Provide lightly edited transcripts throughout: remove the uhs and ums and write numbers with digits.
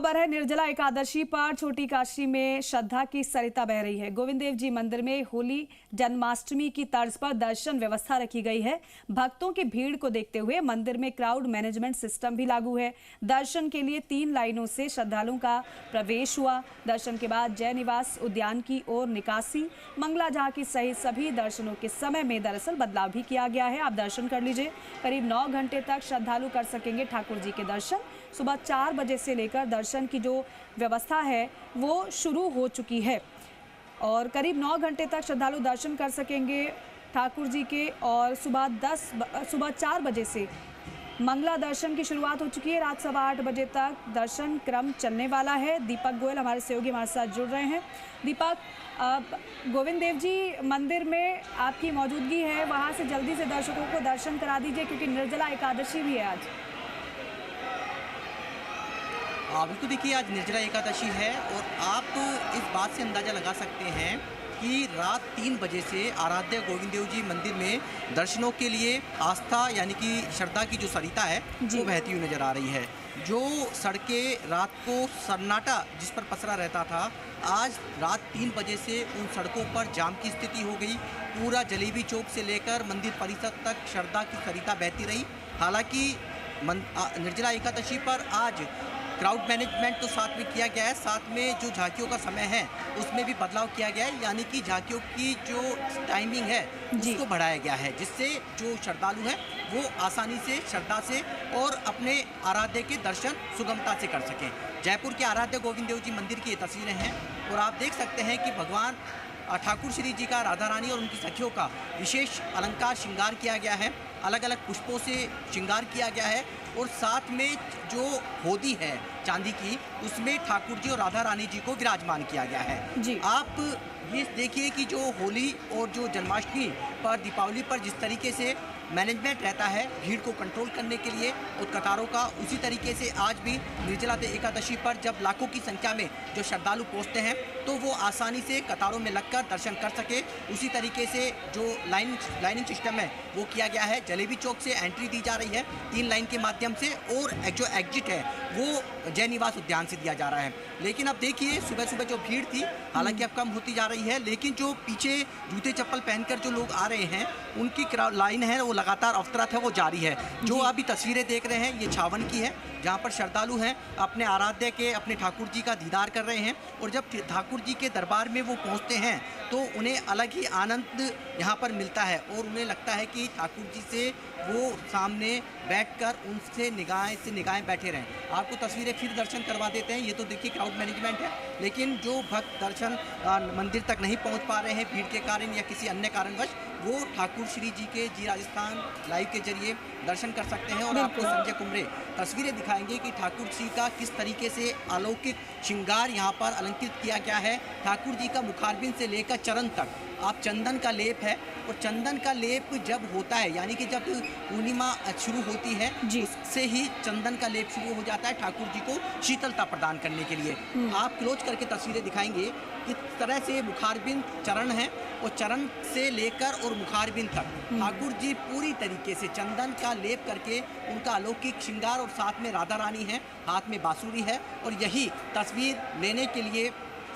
खबर है निर्जला एकादशी पर छोटी काशी में श्रद्धा की सरिता बह रही है। गोविंद देव जी मंदिर में होली जन्माष्टमी की तर्ज पर दर्शन व्यवस्था रखी गई है। भक्तों की भीड़ को देखते हुए मंदिर में क्राउड मैनेजमेंट सिस्टम भी लागू है। दर्शन के लिए 3 लाइनों से श्रद्धालुओं का प्रवेश हुआ। दर्शन के बाद जय निवास उद्यान की ओर निकासी, मंगला झांकी सहित सभी दर्शनों के समय में दरअसल बदलाव भी किया गया है। आप दर्शन कर लीजिए। करीब 9 घंटे तक श्रद्धालु कर सकेंगे ठाकुर जी के दर्शन। सुबह 4 बजे से लेकर दर्शन की जो व्यवस्था है वो शुरू हो चुकी है और करीब 9 घंटे तक श्रद्धालु दर्शन कर सकेंगे ठाकुर जी के। और सुबह 4 बजे से मंगला दर्शन की शुरुआत हो चुकी है। रात 8:15 बजे तक दर्शन क्रम चलने वाला है। दीपक गोयल हमारे सहयोगी हमारे साथ जुड़ रहे हैं। दीपक, गोविंद देव जी मंदिर में आपकी मौजूदगी है, वहाँ से जल्दी से दर्शकों को दर्शन करा दीजिए क्योंकि निर्जला एकादशी भी है आज। बिल्कुल, देखिए आज निर्जला एकादशी है और आप इस बात से अंदाज़ा लगा सकते हैं कि रात 3 बजे से आराध्य गोविंद देव जी मंदिर में दर्शनों के लिए आस्था यानी कि श्रद्धा की जो सरिता है वो बहती हुई नजर आ रही है। जो सड़कें रात को सन्नाटा जिस पर पसरा रहता था, आज रात 3 बजे से उन सड़कों पर जाम की स्थिति हो गई। पूरा जलेबी चौक से लेकर मंदिर परिसर तक श्रद्धा की सरिता बहती रही। हालांकि निर्जला एकादशी पर आज क्राउड मैनेजमेंट तो साथ में किया गया है, साथ में जो झांकियों का समय है उसमें भी बदलाव किया गया है, यानी कि झांकियों की जो टाइमिंग है उसको बढ़ाया गया है, जिससे जो श्रद्धालु हैं वो आसानी से श्रद्धा से और अपने आराध्य के दर्शन सुगमता से कर सकें। जयपुर के आराध्य गोविंद देव जी मंदिर की ये तस्वीरें हैं और आप देख सकते हैं कि भगवान ठाकुर श्री जी का, राधा रानी और उनकी सखियों का विशेष अलंकार श्रृंगार किया गया है। अलग अलग पुष्पों से श्रृंगार किया गया है और साथ में जो होदी है चांदी की, उसमें ठाकुर जी और राधा रानी जी को विराजमान किया गया है जी। आप ये देखिए कि जो होली और जो जन्माष्टमी पर, दीपावली पर जिस तरीके से मैनेजमेंट रहता है भीड़ को कंट्रोल करने के लिए और कतारों का, उसी तरीके से आज भी निर्जला एकादशी पर जब लाखों की संख्या में जो श्रद्धालु पहुंचते हैं तो वो आसानी से कतारों में लगकर दर्शन कर सके, उसी तरीके से जो लाइनिंग सिस्टम है वो किया गया है। जलेबी चौक से एंट्री दी जा रही है 3 लाइन के माध्यम से और जो एग्जिट है वो जय निवास उद्यान से दिया जा रहा है। लेकिन अब देखिए सुबह सुबह जो भीड़ थी हालांकि अब कम होती जा रही है, लेकिन जो पीछे जूते चप्पल पहनकर जो लोग आ रहे हैं उनकी लाइन है वो लगातार अवतरत है वो जारी है। जो अभी तस्वीरें देख रहे हैं ये छावन की है, जहाँ पर श्रद्धालु हैं अपने आराध्य के, अपने ठाकुर जी का दीदार कर रहे हैं और जब ठाकुर जी के दरबार में वो पहुँचते हैं तो उन्हें अलग ही आनंद यहाँ पर मिलता है और उन्हें लगता है कि ठाकुर जी से वो सामने बैठकर उनसे निगाहें बैठे रहें। आपको तस्वीरें फिर दर्शन करवा देते हैं। ये तो देखिए क्राउड मैनेजमेंट है, लेकिन जो भक्त दर्शन मंदिर तक नहीं पहुंच पा रहे हैं भीड़ के कारण या किसी अन्य कारणवश, वो ठाकुर श्री जी के जी राजस्थान लाइव के जरिए दर्शन कर सकते हैं। और आपको संजय कुमरे तस्वीरें दिखाएंगे कि ठाकुर जी का किस तरीके से अलौकिक श्रृंगार यहाँ पर अलंकृत किया गया है। ठाकुर जी का मुखारबिंद से लेकर चरण तक आप चंदन का लेप है और चंदन का लेप जब होता है यानी कि जब पूर्णिमा शुरू होती है उससे ही चंदन का लेप शुरू हो जाता है ठाकुर जी को शीतलता प्रदान करने के लिए। आप क्लोज करके तस्वीरें दिखाएंगे किस तरह से मुखारबिंद चरण है और चरण से लेकर और मुखारबिंद तक ठाकुर जी पूरी तरीके से चंदन का लेप करके उनका अलौकिक श्रृंगार और साथ में राधा रानी है, हाथ में बांसुरी है। और यही तस्वीर लेने के लिए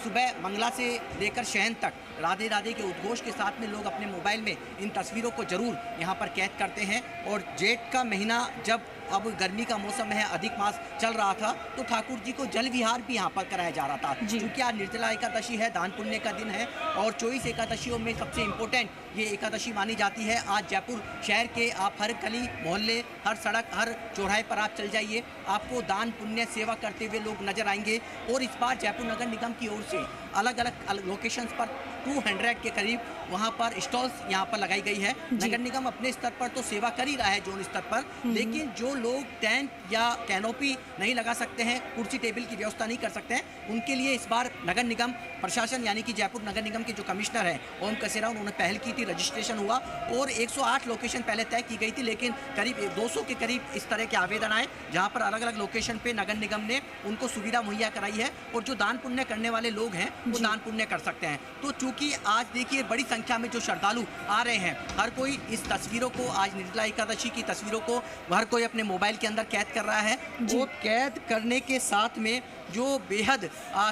सुबह मंगला से लेकर शहन तक राधे राधे के उद्घोष के साथ में लोग अपने मोबाइल में इन तस्वीरों को जरूर यहाँ पर कैद करते हैं। और जेठ का महीना जब अब गर्मी का मौसम है, अधिक मास चल रहा था, तो ठाकुर जी को जल विहार भी यहाँ पर कराया जा रहा था। क्योंकि आज निर्जला एकादशी है, दान पुण्य का दिन है और 24 एकादशियों में सबसे इम्पोर्टेंट ये एकादशी मानी जाती है। आज जयपुर शहर के आप हर गली मोहल्ले, हर सड़क, हर चौराहे पर आप चल जाइए, आपको दान पुण्य सेवा करते हुए लोग नजर आएंगे। और इस बार जयपुर नगर निगम की ओर से अलग अलग लोकेशंस पर 200 के करीब वहाँ पर स्टॉल्स यहाँ पर लगाई गई है। नगर निगम अपने स्तर पर तो सेवा कर ही रहा है जोन स्तर पर, लेकिन जो लोग टेंट या कैनोपी नहीं लगा सकते हैं, कुर्सी टेबल की व्यवस्था नहीं कर सकते हैं, उनके लिए इस बार नगर निगम प्रशासन यानी कि जयपुर नगर निगम के जो कमिश्नर हैं ओम कसेरा, उन्होंने पहल की थी, रजिस्ट्रेशन हुआ और 108 लोकेशन पहले तय की गई थी, लेकिन करीब 200 के करीब इस तरह के आवेदन आए जहाँ पर अलग अलग लोकेशन पे नगर निगम ने उनको सुविधा मुहैया कराई है और जो दान पुण्य करने वाले लोग हैं वो दान पुण्य कर सकते हैं। तो चूंकि आज देखिए बड़ी संख्या में जो श्रद्धालु आ रहे हैं, हर कोई इस तस्वीरों को, आज निर्जला एकादशी की तस्वीरों को हर कोई अपने मोबाइल के अंदर कैद कर रहा है। वो कैद करने के साथ में जो बेहद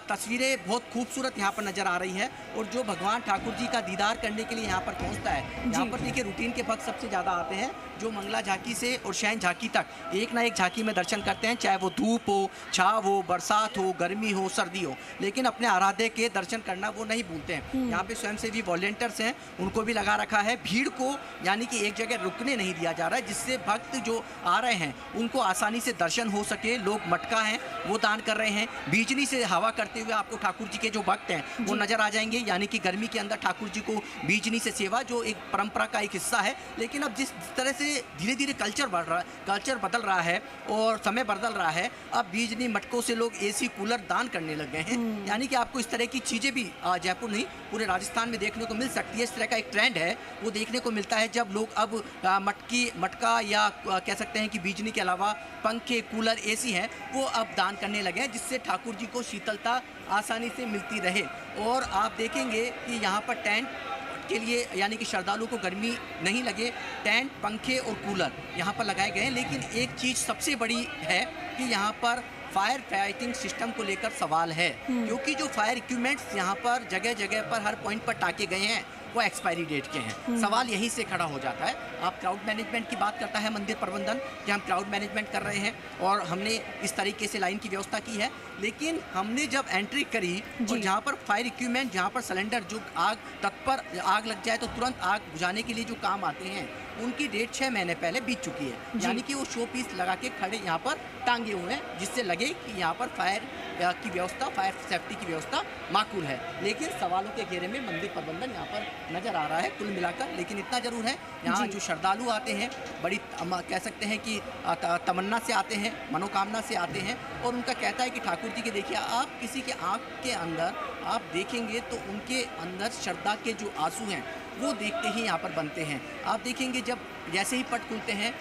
तस्वीरें बहुत खूबसूरत यहाँ पर नज़र आ रही है। और जो भगवान ठाकुर जी का दीदार करने के लिए यहाँ पर पहुँचता है, यहाँ पर देखिए रूटीन के भक्त सबसे ज़्यादा आते हैं, जो मंगला झांकी से और शयन झांकी तक एक ना एक झांकी में दर्शन करते हैं, चाहे वो धूप हो, छाव हो, बरसात हो, गर्मी हो, सर्दी हो, लेकिन अपने आराध्य के दर्शन करना वो नहीं भूलते हैं। यहाँ पे स्वयंसेवी वॉलंटियर्स हैं, उनको भी लगा रखा है। भीड़ को यानी कि एक जगह रुकने नहीं दिया जा रहा है, जिससे भक्त जो आ रहे हैं उनको आसानी से दर्शन हो सके। लोग मटका हैं वो दान कर रहे हैं, बीजनी से हवा करते हुए आपको ठाकुर जी के जो भक्त हैं वो नजर आ जाएंगे। यानी कि गर्मी के अंदर ठाकुर जी को बीजनी से सेवा, जो एक परंपरा का एक हिस्सा है, लेकिन अब जिस तरह से धीरे धीरे कल्चर बदल रहा है और समय बदल रहा है, अब बीजनी मटकों से लोग एसी कूलर दान करने लग गए हैं। यानी कि आपको इस तरह की चीज़ें भी जयपुर नहीं पूरे राजस्थान में देखने को मिल सकती है। इस तरह का एक ट्रेंड है वो देखने को मिलता है, जब लोग अब मटका या कह सकते हैं कि बीजनी के अलावा पंखे, कूलर, एसी हैं वो अब दान करने लगे हैं, जिससे ठाकुर जी को शीतलता आसानी से मिलती रहे। और आप देखेंगे कि यहाँ पर टेंट के लिए यानी कि श्रद्धालुओं को गर्मी नहीं लगे, टेंट, पंखे और कूलर यहाँ पर लगाए गए हैं। लेकिन एक चीज़ सबसे बड़ी है कि यहाँ पर फायर फाइटिंग सिस्टम को लेकर सवाल है, क्योंकि जो फायर इक्विपमेंट्स यहाँ पर जगह जगह पर हर पॉइंट पर टाके गए हैं वो एक्सपायरी डेट के हैं। सवाल यहीं से खड़ा हो जाता है। आप क्राउड मैनेजमेंट की बात करता है मंदिर प्रबंधन कि हम क्राउड मैनेजमेंट कर रहे हैं और हमने इस तरीके से लाइन की व्यवस्था की है, लेकिन हमने जब एंट्री करी और जहाँ पर फायर इक्विपमेंट, जहाँ पर सिलेंडर, जो आग लग जाए तो तुरंत आग बुझाने के लिए जो काम आते हैं, उनकी डेट 6 महीने पहले बीत चुकी है। यानी कि वो शो पीस लगा के खड़े यहाँ पर टांगे हुए हैं, जिससे लगे कि यहाँ पर फायर की व्यवस्था, फायर सेफ्टी की व्यवस्था माकूल है। लेकिन सवालों के घेरे में मंदिर प्रबंधन यहाँ पर नज़र आ रहा है कुल मिलाकर। लेकिन इतना ज़रूर है, यहाँ जो श्रद्धालु आते हैं बड़ी कह सकते हैं कि तमन्ना से आते हैं, मनोकामना से आते हैं, और उनका कहता है कि ठाकुर जी के देखिए, आप किसी के आँख के अंदर आप देखेंगे तो उनके अंदर श्रद्धा के जो आंसू हैं वो देखते ही यहाँ पर बनते हैं। आप देखेंगे जब जैसे ही पट खुलते हैं,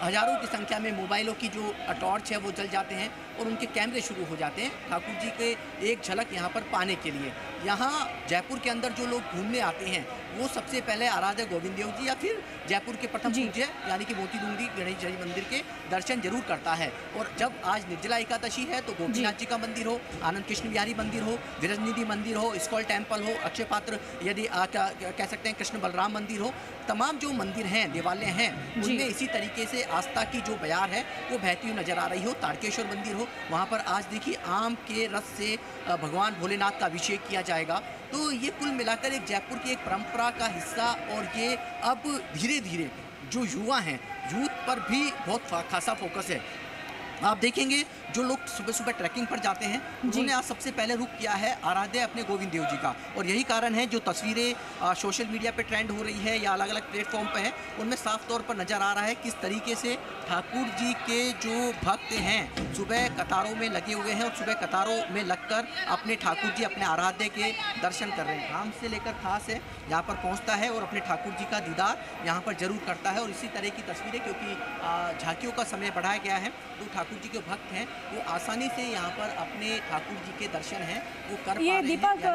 हज़ारों की संख्या में मोबाइलों की जो टॉर्च है वो जल जाते हैं और उनके कैमरे शुरू हो जाते हैं ठाकुर जी के एक झलक यहाँ पर पाने के लिए। यहाँ जयपुर के अंदर जो लोग घूमने आते हैं वो सबसे पहले आराध्य गोविंद देव जी या फिर जयपुर के प्रथम पूज्य यानी कि मोती डूंगरी गणेश जी मंदिर के दर्शन जरूर करता है। और जब आज निर्जला एकादशी है तो गोपीनाथ जी का मंदिर हो, आनंद कृष्ण बिहारी मंदिर हो, विरजनिधि मंदिर हो, स्कॉल टेम्पल हो, अक्षय पात्र यदि कह सकते हैं कृष्ण बलराम मंदिर हो, तमाम जो मंदिर हैं, देवालय हैं, उनमें इसी तरीके से आस्था की जो बयार है वो बहती हुई नजर आ रही हो। तारकेश्वर मंदिर हो, वहाँ पर आज देखिए आम के रस से भगवान भोलेनाथ का अभिषेक किया जाएगा। तो ये कुल मिलाकर एक जयपुर की एक परंपरा का हिस्सा, और ये अब धीरे धीरे जो युवा हैं, यूथ पर भी बहुत खासा फोकस है। आप देखेंगे जो लोग सुबह सुबह ट्रैकिंग पर जाते हैं उन्होंने आज सबसे पहले रुक किया है आराध्य अपने गोविंद देव जी का। और यही कारण है जो तस्वीरें सोशल मीडिया पे ट्रेंड हो रही है या अलग अलग प्लेटफॉर्म पे है, उनमें साफ तौर पर नज़र आ रहा है किस तरीके से ठाकुर जी के जो भक्त हैं सुबह कतारों में लगे हुए हैं और सुबह कतारों में लगकर अपने ठाकुर जी, अपने आराध्य के दर्शन कर रहे हैं। आम से लेकर खास है यहाँ पर पहुँचता है और अपने ठाकुर जी का दीदार यहाँ पर जरूर करता है। और इसी तरह की तस्वीरें, क्योंकि झांकियों का समय बढ़ाया गया है तो ठाकुर जी के भक्त हैं वो आसानी से यहाँ पर अपने ठाकुर जी के दर्शन हैं वो कर पा रहे हैं। दीपक,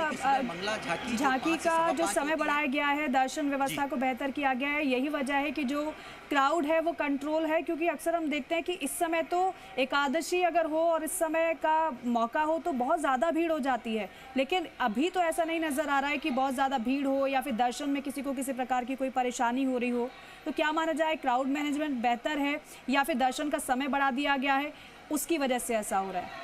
मंगला झांकी का जो समय बढ़ाया गया है, दर्शन व्यवस्था को बेहतर किया गया है, यही वजह है कि जो क्राउड है वो कंट्रोल है। क्योंकि अक्सर हम देखते हैं कि इस समय तो एकादशी अगर हो और इस समय का मौका हो तो बहुत ज़्यादा भीड़ हो जाती है, लेकिन अभी तो ऐसा नहीं नज़र आ रहा है कि बहुत ज़्यादा भीड़ हो या फिर दर्शन में किसी को किसी प्रकार की कोई परेशानी हो रही हो। तो क्या माना जाए, क्राउड मैनेजमेंट बेहतर है या फिर दर्शन का समय बढ़ा दिया गया है उसकी वजह से ऐसा हो रहा है?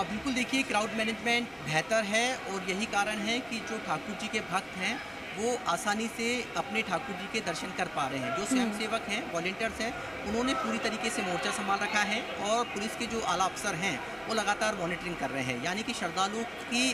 बिल्कुल, देखिए क्राउड मैनेजमेंट बेहतर है और यही कारण है कि जो ठाकुर जी के भक्त हैं वो आसानी से अपने ठाकुर जी के दर्शन कर पा रहे हैं। जो स्वयंसेवक हैं, वॉलंटियर्स हैं, उन्होंने पूरी तरीके से मोर्चा संभाल रखा है और पुलिस के जो आला अफसर हैं वो लगातार मॉनिटरिंग कर रहे हैं। यानी कि श्रद्धालुओं की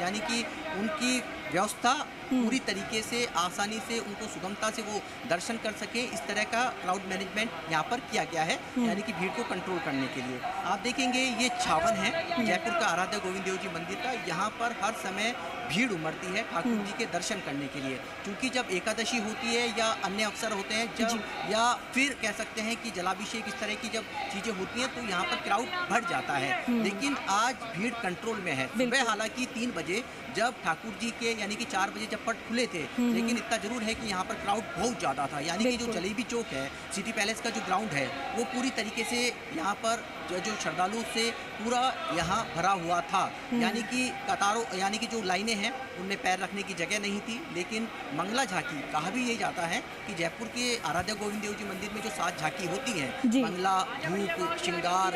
यानी कि उनकी व्यवस्था पूरी तरीके से आसानी से उनको सुगमता से वो दर्शन कर सके, इस तरह का क्राउड मैनेजमेंट यहाँ पर किया गया है। यानी कि भीड़ को कंट्रोल करने के लिए आप देखेंगे ये छावन है जयपुर का आराध्य गोविंद देव जी मंदिर का। यहाँ पर हर समय भीड़ उमड़ती है ठाकुर जी के दर्शन करने के लिए, क्योंकि जब एकादशी होती है या अन्य अवसर होते हैं जब, या फिर कह सकते हैं कि जलाभिषेक, इस तरह की जब चीज़ें होती हैं तो यहाँ पर क्राउड बढ़ जाता है। लेकिन आज भीड़ कंट्रोल में है। सुबह हालांकि 3 बजे जब ठाकुर जी के यानी कि 4 बजे जब पट खुले थे, लेकिन इतना जरूर है कि यहाँ पर क्राउड बहुत ज़्यादा था। यानी कि जो जलेबी चौक है, सिटी पैलेस का जो ग्राउंड है, वो पूरी तरीके से यहाँ पर जो श्रद्धालु से पूरा यहाँ भरा हुआ था। यानी कि कतारों यानी कि जो लाइनें हैं उनमें पैर रखने की जगह नहीं थी। लेकिन मंगला झांकी कहा भी यही जाता है कि जयपुर के आराध्य गोविंद देव जी मंदिर में जो 7 झांकी होती हैं, मंगला, धूप, श्रृंगार,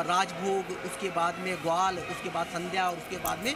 राजभोग, उसके बाद में ग्वाल, उसके बाद संध्या और उसके बाद में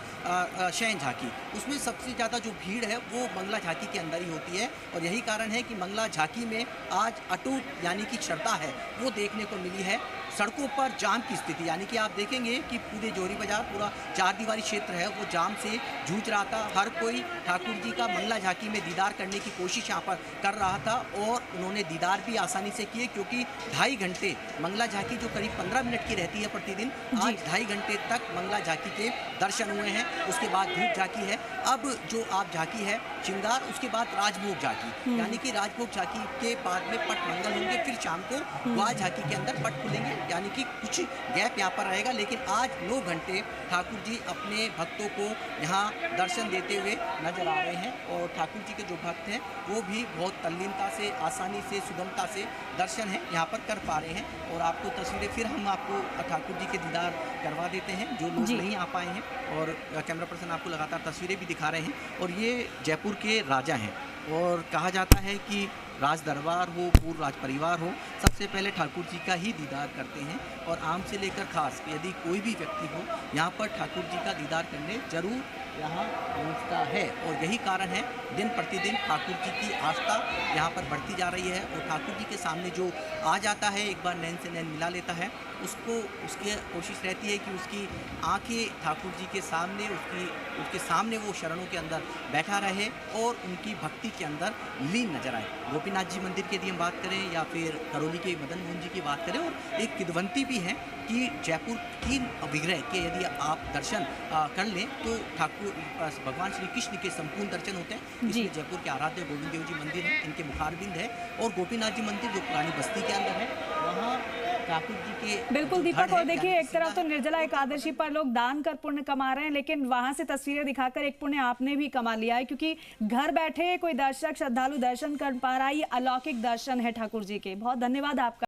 शयन झांकी, उसमें सबसे ज़्यादा जो भीड़ है वो मंगला झांकी के अंदर ही होती है। और यही कारण है कि मंगला झांकी में आज अटूट यानी कि श्रद्धा है वो देखने को मिली है। सड़कों पर जाम की स्थिति, यानी कि आप देखेंगे कि पूरे जोरी बाजार, पूरा 4 दीवारी क्षेत्र है वो जाम से जूझ रहा था। हर कोई ठाकुर जी का मंगला झांकी में दीदार करने की कोशिश यहाँ पर कर रहा था और उन्होंने दीदार भी आसानी से किए, क्योंकि 2.5 घंटे मंगला झांकी जो करीब 15 मिनट की रहती है प्रतिदिन, आज 2.5 घंटे तक मंगला झांकी के दर्शन हुए हैं। उसके बाद धूप झांकी है, अब जो आप झांकी है श्रृंगार, उसके बाद राजभोग झांकी, यानी कि राजभोग झांकी के बाद में पट मंगल होंगे, फिर शाम को ग्वाल झांकी के अंदर पट खुलेंगे, यानी कि कुछ गैप यहाँ पर रहेगा। लेकिन आज 9 घंटे ठाकुर जी अपने भक्तों को यहाँ दर्शन देते हुए नजर आ रहे हैं और ठाकुर जी के जो भक्त हैं वो भी बहुत तल्लीनता से, आसानी से, सुगमता से दर्शन है यहाँ पर कर पा रहे हैं। और आपको तस्वीरें फिर हम आपको ठाकुर जी के दीदार करवा देते हैं जो लोग नहीं आ पाए हैं, और कैमरा पर्सन आपको लगातार तस्वीरें भी दिखा रहे हैं। और ये जयपुर के राजा हैं और कहा जाता है कि राज दरबार हो, पूर्ण राज परिवार हो, सबसे पहले ठाकुर जी का ही दीदार करते हैं। और आम से लेकर खास यदि कोई भी व्यक्ति हो यहाँ पर ठाकुर जी का दीदार करने जरूर यहाँ पहुँचता है। और यही कारण है दिन प्रतिदिन ठाकुर जी की आस्था यहाँ पर बढ़ती जा रही है। और ठाकुर जी के सामने जो आ जाता है, एक बार नैन से नैन मिला लेता है, उसको उसकी कोशिश रहती है कि उसकी आंखें ठाकुर जी के सामने, उसके सामने वो शरणों के अंदर बैठा रहे और उनकी भक्ति के अंदर लीन नजर आए। गोपीनाथ जी मंदिर की यदि हम बात करें या फिर करौली के मदन मोहन जी की बात करें, और एक किदवंती भी है कि जयपुर 3 विग्रह के यदि आप दर्शन कर लें तो ठाकुर भगवान श्री कृष्ण के संपूर्ण दर्शन होते हैं। इसलिए जयपुर के आराध्य गोविंद देव जी मंदिर है, इनके मुखारबिंद है। और गोपीनाथ जी मंदिर जो पुरानी बस्ती के अंदर है, वहाँ ठाकुर जी के बिल्कुल दीपक। और देखिए, एक तरफ तो निर्जला एकादशी पर लोग दान कर पुण्य कमा रहे हैं, लेकिन वहां से तस्वीरें दिखाकर एक पुण्य आपने भी कमा लिया है, क्योंकि घर बैठे कोई दर्शक श्रद्धालु दर्शन कर पा रहा है। ये अलौकिक दर्शन है ठाकुर जी के। बहुत धन्यवाद आपका।